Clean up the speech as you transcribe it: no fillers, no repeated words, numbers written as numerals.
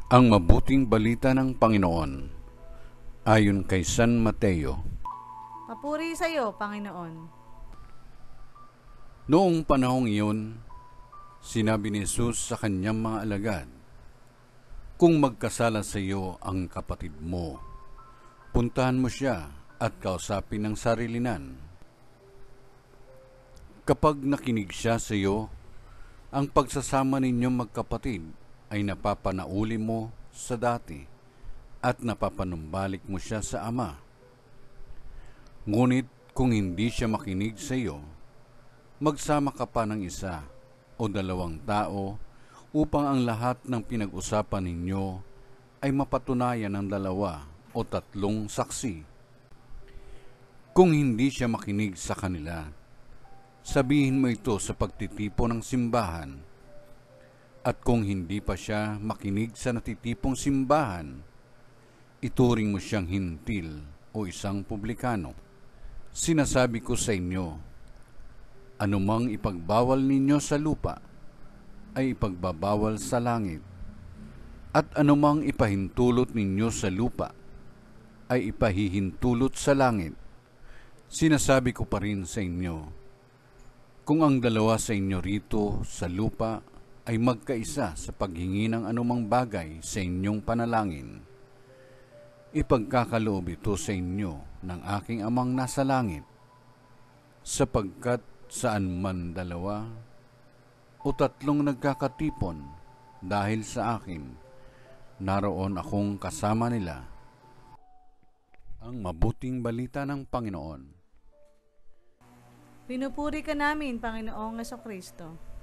Ang mabuting balita ng Panginoon ayon kay San Mateo. Papuri sa iyo, Panginoon. Noong panahong iyon, sinabi ni Jesus sa kanyang mga alagad, "Kung magkasala sa iyo ang kapatid mo, puntahan mo siya at kausapin ng sarilinan. Kapag nakinig siya sa iyo, ang pagsasama ninyong magkapatid ay napapanauli mo sa dati at napapanumbalik mo siya sa Ama. Ngunit kung hindi siya makinig sa iyo, magsama ka pa ng isa o dalawang tao upang ang lahat ng pinag-usapan ninyo ay mapatunayan ng dalawa o tatlong saksi. Kung hindi siya makinig sa kanila, sabihin mo ito sa pagtitipon ng simbahan. At kung hindi pa siya makinig sa natitipong simbahan, ituring mo siyang hintil o isang publikano. Sinasabi ko sa inyo, anumang ipagbawal ninyo sa lupa ay ipagbabawal sa langit, at anumang ipahintulot ninyo sa lupa ay ipahihintulot sa langit. Sinasabi ko pa rin sa inyo, kung ang dalawa sa inyo rito sa lupa ay magkaisa sa paghingi ng anumang bagay sa inyong panalangin, ipagkakaloob ito sa inyo ng aking Amang nasa langit, sapagkat saan man dalawa o tatlong nagkakatipon dahil sa akin, naroon akong kasama nila." Ang mabuting balita ng Panginoon. Pinupuri ka namin, Panginoong Hesukristo.